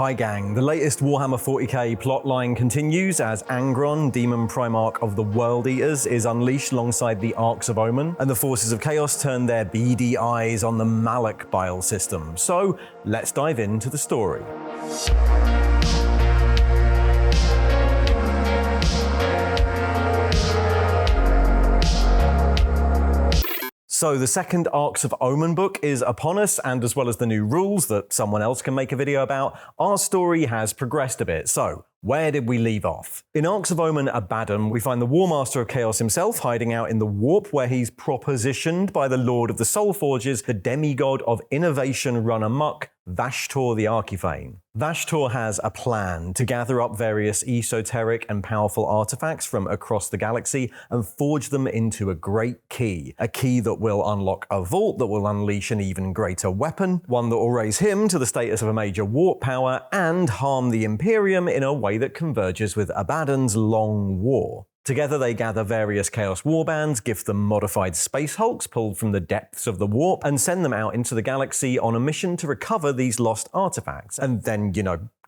Hi gang, the latest Warhammer 40k plotline continues as ANGRON, Demon Primarch of the World Eaters, is unleashed alongside the Arks of Omen, and the forces of chaos turn their beady eyes on the Malak bile system. So, let's dive into the story. So the second Arks of Omen book is upon us, and as well as the new rules that someone else can make a video about, our story has progressed a bit. So, where did we leave off? In Arks of Omen Abaddon, we find the War Master of Chaos himself hiding out in the Warp, where he's propositioned by the Lord of the Soul Forges, the demigod of innovation run amok, Vashtor the Archiphane. Vashtor has a plan to gather up various esoteric and powerful artifacts from across the galaxy and forge them into a great key. A key that will unlock a vault that will unleash an even greater weapon, one that will raise him to the status of a major warp power and harm the Imperium in a way that converges with Abaddon's long war. Together they gather various Chaos warbands, gift them modified space hulks pulled from the depths of the warp, and send them out into the galaxy on a mission to recover these lost artifacts, and then,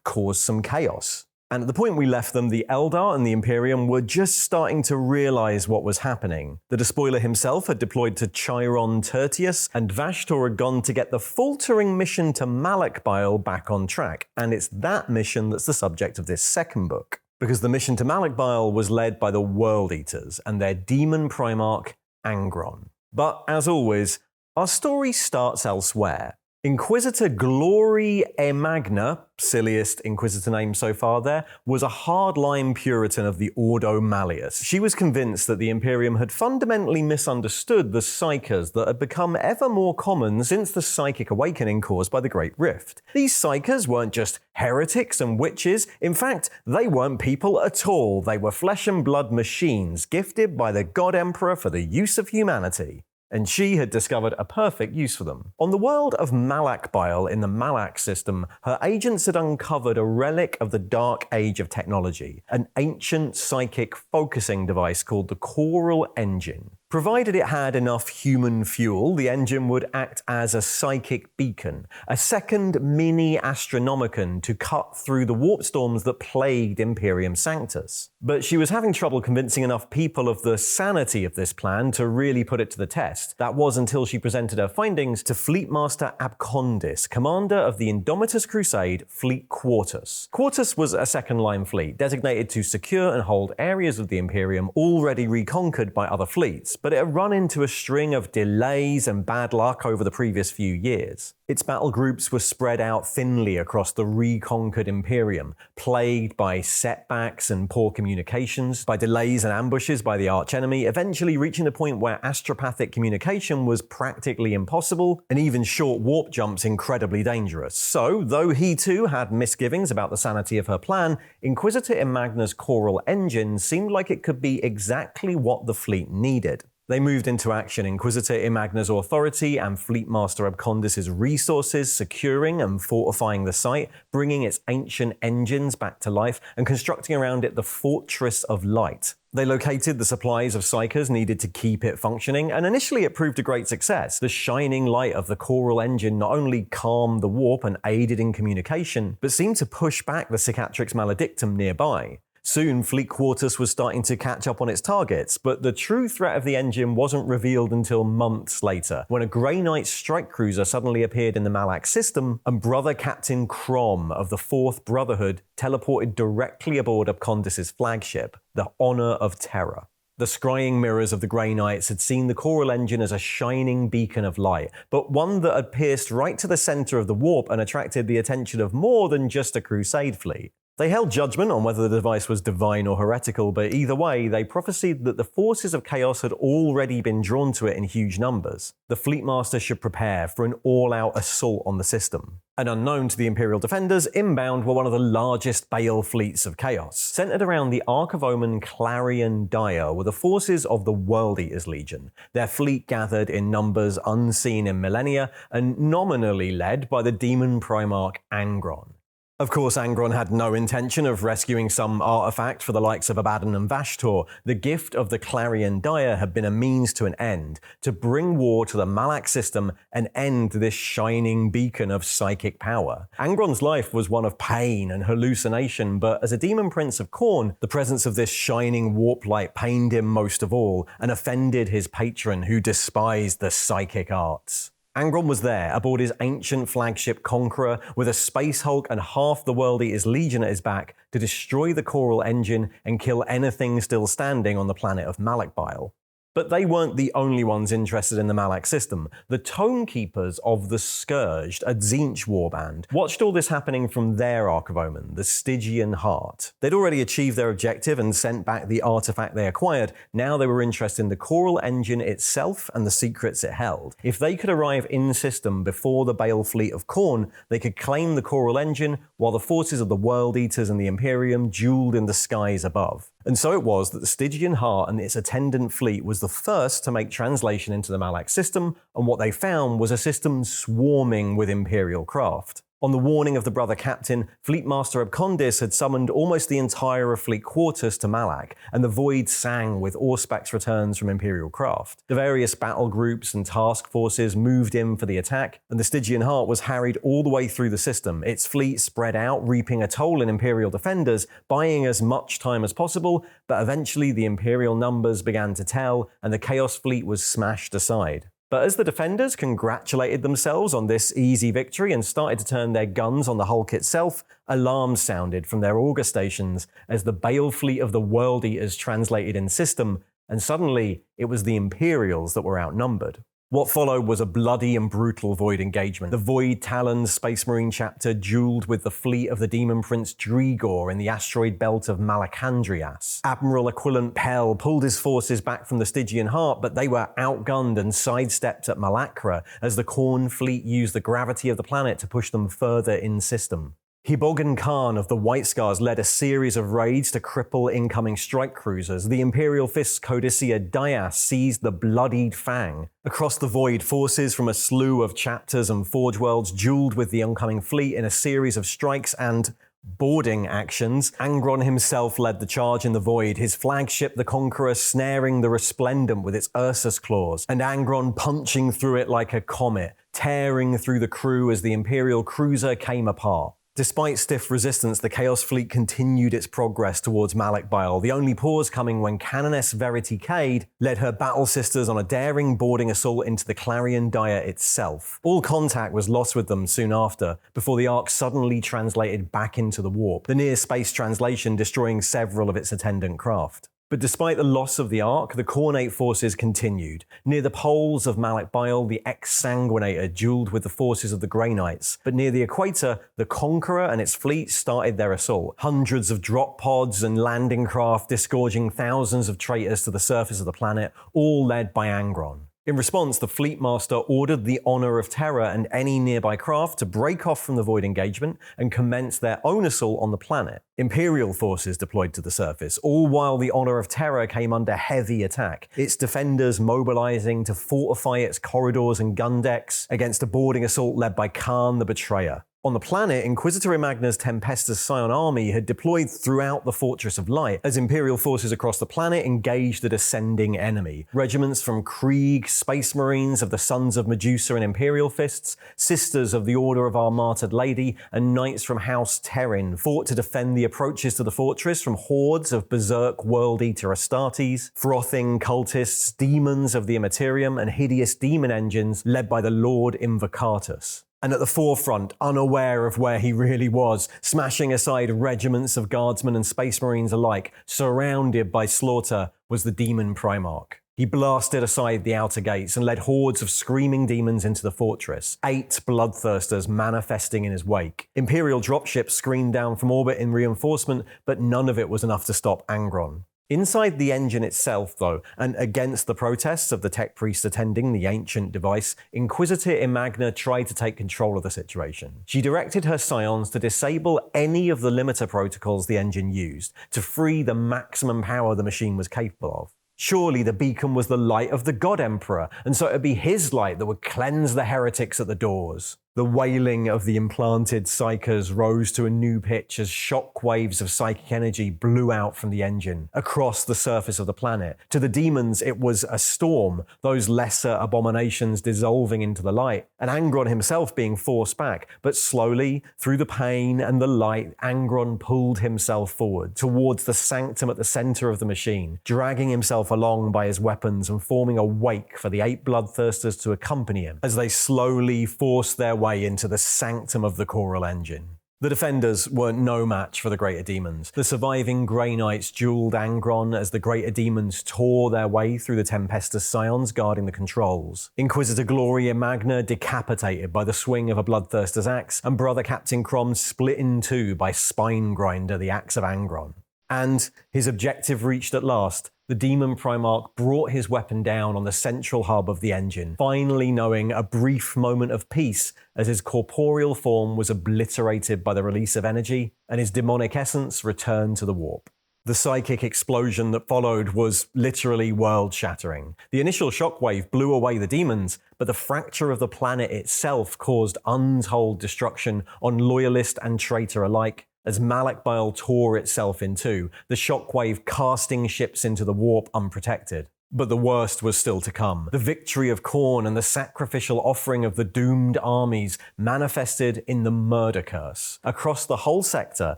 cause some chaos. And at the point we left them, the Eldar and the Imperium were just starting to realize what was happening. The Despoiler himself had deployed to Chiron Tertius, and Vashtor had gone to get the faltering mission to Malak bile back on track, and it's that mission that's the subject of this second book. Because the mission to Malak bile was led by the World Eaters and their demon primarch, ANGRON. But as always, our story starts elsewhere. Inquisitor Glori Emagna, silliest Inquisitor name so far there, was a hardline Puritan of the Ordo Malleus. She was convinced that the Imperium had fundamentally misunderstood the psychers that had become ever more common since the psychic awakening caused by the Great Rift. These psychers weren't just heretics and witches, in fact, they weren't people at all. They were flesh and blood machines, gifted by the God Emperor for the use of humanity. And she had discovered a perfect use for them. On the world of Malak bile in the Malak system, her agents had uncovered a relic of the Dark Age of technology, an ancient psychic focusing device called the Choral Engine. Provided it had enough human fuel, the engine would act as a psychic beacon, a second mini Astronomicon to cut through the warp storms that plagued Imperium Sanctus. But she was having trouble convincing enough people of the sanity of this plan to really put it to the test. That was until she presented her findings to Fleet Master Abcondis, commander of the Indomitus Crusade Fleet Quartus. Quartus was a second-line fleet, designated to secure and hold areas of the Imperium already reconquered by other fleets, but it had run into a string of delays and bad luck over the previous few years. Its battle groups were spread out thinly across the reconquered Imperium, plagued by setbacks and poor communications, by delays and ambushes by the archenemy, eventually reaching the point where astropathic communication was practically impossible, and even short warp jumps incredibly dangerous. So, though he too had misgivings about the sanity of her plan, Inquisitor Emagna's Choral Engine seemed like it could be exactly what the fleet needed. They moved into action, Inquisitor Emagna's authority and Fleet Master Abcondis' resources, securing and fortifying the site, bringing its ancient engines back to life, and constructing around it the Fortress of Light. They located the supplies of psychers needed to keep it functioning, and initially it proved a great success. The shining light of the Choral Engine not only calmed the warp and aided in communication, but seemed to push back the Cicatrix Maledictum nearby. Soon, Fleet Quartus was starting to catch up on its targets, but the true threat of the engine wasn't revealed until months later, when a Grey Knight strike cruiser suddenly appeared in the Malak system, and Brother Captain Crom of the Fourth Brotherhood teleported directly aboard Abcondis' flagship, the Honor of Terror. The scrying mirrors of the Grey Knights had seen the Choral Engine as a shining beacon of light, but one that had pierced right to the center of the warp and attracted the attention of more than just a crusade fleet. They held judgment on whether the device was divine or heretical, but either way, they prophesied that the forces of chaos had already been drawn to it in huge numbers. The Fleet Master should prepare for an all-out assault on the system. And unknown to the Imperial defenders, inbound were one of the largest Bale fleets of chaos. Centered around the Ark of Omen Clarion Dire were the forces of the World Eaters Legion, their fleet gathered in numbers unseen in millennia and nominally led by the demon primarch ANGRON. Of course, ANGRON had no intention of rescuing some artifact for the likes of Abaddon and Vashtor. The gift of the Clarion Dire had been a means to an end, to bring war to the Malak system and end this shining beacon of psychic power. ANGRON's life was one of pain and hallucination, but as a demon prince of Khorne, the presence of this shining warp light pained him most of all and offended his patron who despised the psychic arts. ANGRON was there, aboard his ancient flagship Conqueror, with a Space Hulk and half the World Eater's Legion at his back to destroy the Choral Engine and kill anything still standing on the planet of Malak Bile. But they weren't the only ones interested in the Malak system. The Tonekeepers of the Scourged, a Tzeentch warband, watched all this happening from their Ark of Omen, the Stygian Heart. They'd already achieved their objective and sent back the artifact they acquired. Now they were interested in the Choral Engine itself and the secrets it held. If they could arrive in-system before the Bale fleet of Khorne, they could claim the Choral Engine while the forces of the World Eaters and the Imperium dueled in the skies above. And so it was that the Stygian Heart and its attendant fleet was the first to make translation into the Malak system, and what they found was a system swarming with Imperial craft. On the warning of the brother captain, Fleetmaster Abcondis had summoned almost the entire of Fleet Quartus to Malak, and the void sang with Auspex returns from Imperial craft. The various battle groups and task forces moved in for the attack, and the Stygian Heart was harried all the way through the system, its fleet spread out, reaping a toll in Imperial defenders, buying as much time as possible, but eventually the Imperial numbers began to tell, and the Chaos Fleet was smashed aside. But as the defenders congratulated themselves on this easy victory and started to turn their guns on the Hulk itself, alarms sounded from their auger stations as the Bale fleet of the World Eaters translated in system, and suddenly it was the Imperials that were outnumbered. What followed was a bloody and brutal Void engagement. The Void Talons Space Marine chapter dueled with the fleet of the Demon Prince Drigor in the asteroid belt of Malacandrias. Admiral Aquilent Pell pulled his forces back from the Stygian Heart, but they were outgunned and sidestepped at Malacra as the Khorne fleet used the gravity of the planet to push them further in-system. Hibogan Khan of the White Scars led a series of raids to cripple incoming strike cruisers. The Imperial Fist's Codicia Dias seized the Bloodied Fang. Across the void, forces from a slew of chapters and Forge Worlds dueled with the oncoming fleet in a series of strikes and boarding actions. ANGRON himself led the charge in the void, his flagship the Conqueror snaring the Resplendent with its Ursus claws, and ANGRON punching through it like a comet, tearing through the crew as the Imperial cruiser came apart. Despite stiff resistance, the Chaos Fleet continued its progress towards Malak Bile, the only pause coming when Canoness Verity Cade led her battle sisters on a daring boarding assault into the Clarion Dire itself. All contact was lost with them soon after, before the Ark suddenly translated back into the warp, the near-space translation destroying several of its attendant craft. But despite the loss of the Ark, the Khornate forces continued. Near the poles of Malak Bile, the Ex-Sanguinator dueled with the forces of the Grey Knights. But near the equator, the Conqueror and its fleet started their assault. Hundreds of drop pods and landing craft disgorging thousands of traitors to the surface of the planet, all led by ANGRON. In response, the Fleetmaster ordered the Honor of Terror and any nearby craft to break off from the Void engagement and commence their own assault on the planet. Imperial forces deployed to the surface, all while the Honor of Terror came under heavy attack, its defenders mobilizing to fortify its corridors and gun decks against a boarding assault led by Khan the Betrayer. On the planet, Inquisitor Emagna's Tempestus Scion army had deployed throughout the Fortress of Light as Imperial forces across the planet engaged the descending enemy. Regiments from Krieg, Space Marines of the Sons of Medusa and Imperial Fists, Sisters of the Order of Our Martyred Lady, and Knights from House Terrin fought to defend the approaches to the fortress from hordes of berserk World Eater Astartes, frothing cultists, demons of the Immaterium, and hideous demon engines led by the Lord Invocatus. And at the forefront, unaware of where he really was, smashing aside regiments of guardsmen and space marines alike, surrounded by slaughter, was the Demon Primarch. He blasted aside the outer gates and led hordes of screaming demons into the fortress, 8 bloodthirsters manifesting in his wake. Imperial dropships screamed down from orbit in reinforcement, but none of it was enough to stop ANGRON. Inside the engine itself, though, and against the protests of the tech priests attending the ancient device, Inquisitor Emagna tried to take control of the situation. She directed her scions to disable any of the limiter protocols the engine used, to free the maximum power the machine was capable of. Surely the beacon was the light of the God Emperor, and so it would be his light that would cleanse the heretics at the doors. The wailing of the implanted psychers rose to a new pitch as shock waves of psychic energy blew out from the engine, across the surface of the planet. To the demons, it was a storm, those lesser abominations dissolving into the light, and ANGRON himself being forced back. But slowly, through the pain and the light, ANGRON pulled himself forward, towards the sanctum at the center of the machine, dragging himself along by his weapons and forming a wake for the 8 bloodthirsters to accompany him, as they slowly forced their way into the sanctum of the choral engine. The defenders were no match for the greater demons. The surviving Grey Knights dueled ANGRON as the greater demons tore their way through the Tempestus Scions guarding the controls. Inquisitor Glori Emagna decapitated by the swing of a bloodthirster's axe, and Brother Captain Crom split in two by Spinegrinder, the axe of ANGRON. And, his objective reached at last, the Demon Primarch brought his weapon down on the central hub of the engine, finally knowing a brief moment of peace as his corporeal form was obliterated by the release of energy, and his demonic essence returned to the warp. The psychic explosion that followed was literally world-shattering. The initial shockwave blew away the demons, but the fracture of the planet itself caused untold destruction on loyalist and traitor alike, as Malak tore itself in two, the shockwave casting ships into the warp unprotected. But the worst was still to come. The victory of Khorne and the sacrificial offering of the doomed armies manifested in the murder curse. Across the whole sector,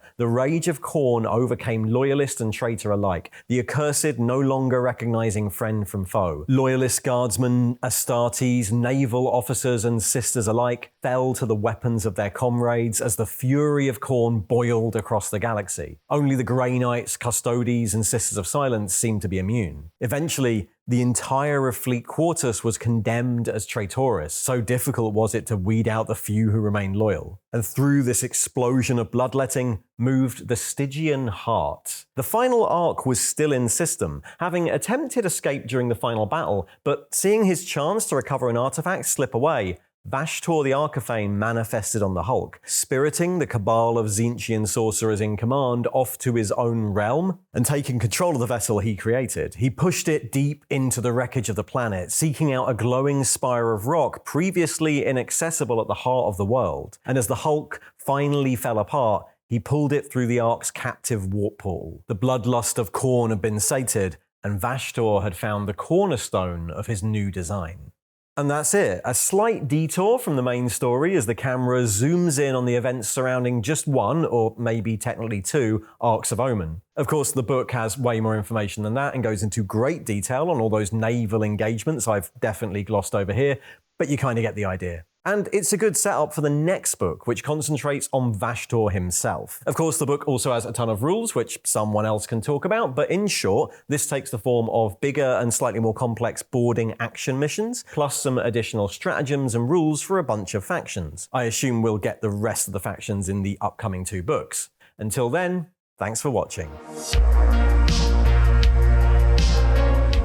the rage of Khorne overcame loyalist and traitor alike, the accursed no longer recognizing friend from foe. Loyalist guardsmen, Astartes, naval officers and sisters alike fell to the weapons of their comrades as the fury of Khorne boiled across the galaxy. Only the Grey Knights, Custodes and Sisters of Silence seemed to be immune. Eventually, the entire of Fleet Quartus was condemned as traitorous, so difficult was it to weed out the few who remained loyal. And through this explosion of bloodletting moved the Stygian Heart. The final Ark was still in system, having attempted escape during the final battle, but seeing his chance to recover an artifact slip away, Vashtor the Arcaphane manifested on the Hulk, spiriting the cabal of Tzeentchian sorcerers in command off to his own realm, and taking control of the vessel he created. He pushed it deep into the wreckage of the planet, seeking out a glowing spire of rock previously inaccessible at the heart of the world. And as the Hulk finally fell apart, he pulled it through the Ark's captive warp portal. The bloodlust of Khorne had been sated, and Vashtor had found the cornerstone of his new design. And that's it, a slight detour from the main story as the camera zooms in on the events surrounding just one, or maybe technically two, Arks of Omen. Of course, the book has way more information than that and goes into great detail on all those naval engagements I've definitely glossed over here, but you kind of get the idea. And it's a good setup for the next book, which concentrates on Vashtor himself. Of course, the book also has a ton of rules, which someone else can talk about, but in short, this takes the form of bigger and slightly more complex boarding action missions, plus some additional stratagems and rules for a bunch of factions. I assume we'll get the rest of the factions in the upcoming 2 books. Until then, thanks for watching.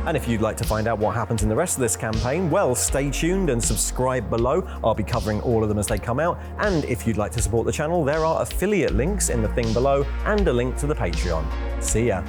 And if you'd like to find out what happens in the rest of this campaign, well, stay tuned and subscribe below. I'll be covering all of them as they come out. And if you'd like to support the channel, there are affiliate links in the thing below and a link to the Patreon. See ya.